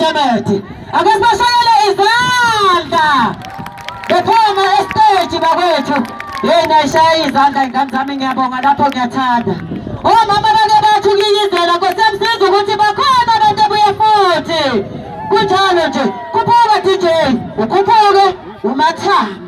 Temeti. Akasibashayele izandla. Bephuma estage bakwethu. Nayishaya izandla ingane zami ngiyabonga lapho ngiyathanda. Omama bake bathi ukuyizela ngosemsiza ukuthi bakhona abantu ebuye futhi. Kunjalo nje. Khuphuka DJ. Ukhuphuke umathanga.